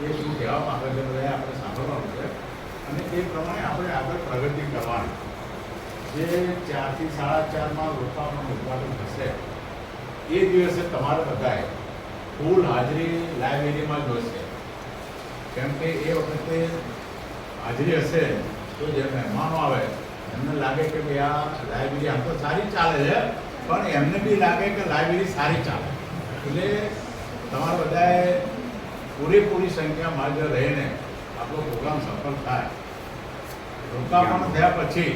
એ શું કહેવા માંગે છે બધા આપણે સાંભળવાનું છે અને એ પ્રમાણે આપણે આગળ પ્રગતિ કરવાની. જે 4 થી 4:30 રોકાવાનું ઉદ્ઘાટન થશે એ દિવસે તમારે બધાએ ફૂલ હાજરી લાઇબ્રેરીમાં જોશે. કેમ કે એ વખતે હાજરી હશે તો જે મહેમાનો આવે એમને લાગે કે ભાઈ આ લાઇબ્રેરી આમ તો સારી ચાલે છે, પણ એમને બી લાગે કે લાઇબ્રેરી સારી ચાલે. એટલે તમારે બધાએ પૂરેપૂરી સંખ્યામાં હાજર રહીને આપણો પ્રોગ્રામ સફળ થાય. રોકાણ થયા પછી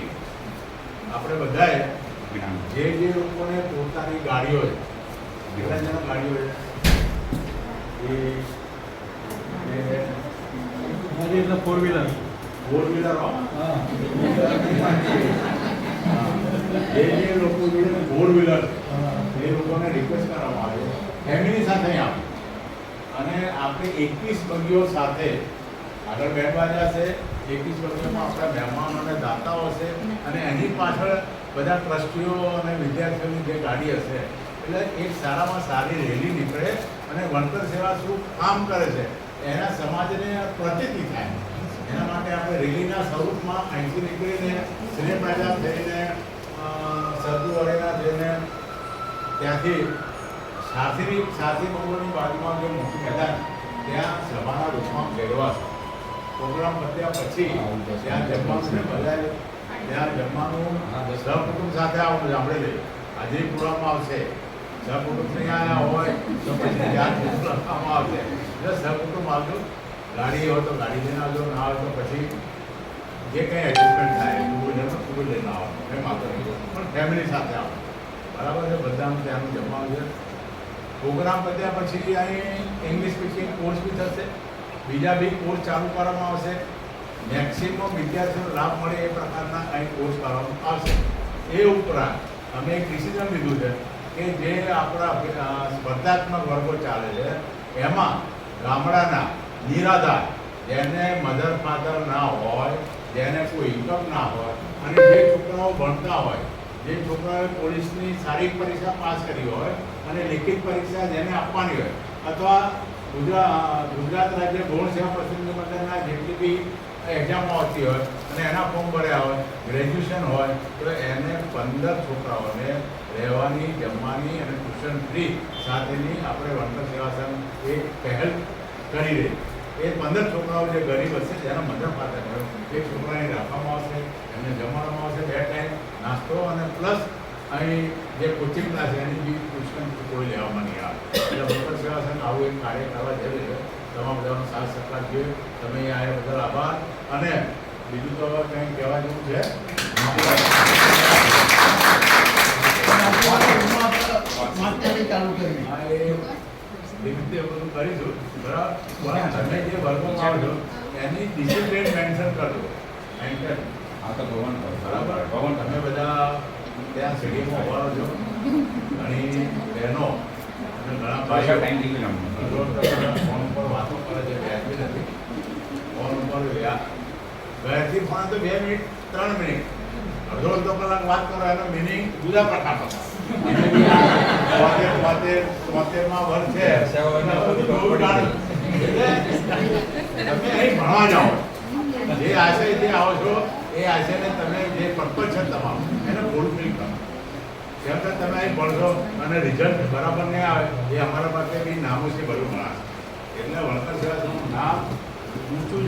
આપણે બધાએ જે લોકોને પોતાની ગાડીઓ છે, કેટલા જણા ગાડીઓ છે એ 4 વ્હીલર જે લોકો જોડે 4 વ્હીલર એ લોકોને રિક્વેસ્ટ કરવામાં આવે ફેમિલી સાથે આવે અને આપણે 21 બગીઓ સાથે આગળ બેઠવા છે. 21 બગીઓમાં આપણા મહેમાનો અને દાતાઓ હશે અને એની પાછળ બધા ટ્રસ્ટીઓ અને વિદ્યાર્થીઓની જે ગાડી હશે. એટલે એક સારામાં સારી રેલી નીકળે અને વણતર સેવા શું કામ કરે છે એના સમાજને પ્રતીતિ થાય. એના માટે આપણે રેલીના સ્વરૂપમાં અહીંથી નીકળીને સ્નેહ પ્રજા થઈને સરદુ અરેના જઈને ત્યાંથી સાથી મંગળની બાજુમાં જે મોટું મેદાન ત્યાં સભાના રૂપમાં ફેરવાશે. પ્રોગ્રામ પત્યા પછી ત્યાં જમવાનું ને બધા ત્યાં જમવાનું સહકુટુંબ સાથે આવવાનું સાંભળે હાજરી પૂરવામાં આવશે. સહકુટુંબ નહીં આવ્યા હોય તો પછી ત્યાં પૂરવામાં આવશે. એટલે સહકુટુંબ આવજો. ગાડી હોય તો ગાડી લઈને આવજો, ના હોય તો પછી જે કંઈ એડજસ્ટમેન્ટ થાય ટુ વ્હીલરમાં ટુ વ્હીલર લઈને આવવાનું એમ આવતો નહીં, પણ ફેમિલી સાથે આવો. બરાબર છે. બધાનું ત્યાંનું જમવાનું છે. પ્રોગ્રામ પત્યા પછી અહીં ઇંગ્લિશ સ્પીકિંગ કોર્સ બી થશે. બીજા બી કોર્સ ચાલુ કરવામાં આવશે. મેક્સિમમ વિદ્યાર્થીઓને લાભ મળે એ પ્રકારના અહીં કોર્સ કરવામાં આવશે. એ ઉપરાંત અમે એક ડિસિઝન લીધું છે કે જે આપણા સ્પર્ધાત્મક વર્ગો ચાલે છે એમાં ગામડાના નિરાધાર જેને મધર ફાધર ના હોય, જેને કોઈ ઇન્કમ ના હોય અને જે છોકરાઓ ભણતા હોય, જે છોકરાઓએ પોલીસની સારી પરીક્ષા પાસ કરી હોય અને લિખિત પરીક્ષા જેને આપવાની હોય અથવા ગુજરાત રાજ્ય ગૌણ સેવા પસંદગી મંડળના જેટલી બી એક્ઝામો આવતી હોય અને એના ફોર્મ ભર્યા હોય, ગ્રેજ્યુએશન હોય તો એને 15 છોકરાઓને રહેવાની, જમવાની અને ટ્યુશન ફ્રી સાથેની આપણે વણતર સેવા સંઘ એક પહેલ કરી રહી. એ 15 છોકરાઓ જે ગરીબ હશે જેના મધર ફાધર હોય એ છોકરાને રાખવામાં આવશે, એમને જમાડવામાં આવશે 2 ટાઈમ નાસ્તો અને પ્લસ અહીં જે કોચિંગ ક્લાસ એની બી ટ્યુશન કોઈ લેવામાં નહીં આવે. એટલે વણતર સેવા સંઘ આવું એક કાર્ય કરવા જઈ રહ્યું છે. તમામ બધાનો સાથ સહકાર જોઈએ. તમે અહીંયા આવ્યા બદલ આભાર. અને બીજું તો કંઈ કહેવા જેવું છે ચાલુ કરી રીતે બધું કરીશું. બરાબર. તમે જે વર્ગોમાં આવજો એની ડિસિપ્લિન મેન્શન કરજો. બરાબર. તમે બધા ત્યાં સીડીમાં ઉભા છો. ઘણી બહેનો અને ઘણા ભાઈઓ ફોન ઉપર વાતો કરે છે. વ્યાજબી નથી. ફોન ઉપર ઘરેથી ફોન તો 2 મિનિટ 3 મિનિટ અડધો કલાક વાત કરો એનો મિનિંગ જુદા પ્રકાર હતો. માં વર્ષ છે તમે અહીં ભણવા જાઓ. જે આશયથી આવો છો એ આશયને તમે જે પર્પઝ છે તમારું એને ફૂલફિલ કરો. કેમ કે તમે અહીં ભણશો અને રિઝલ્ટ બરાબર નહીં આવે એ અમારા પાસે બી નામોશી બધું મળાશે. એટલે વણતર સેવા સંઘનું નામ ઊંચું જાય.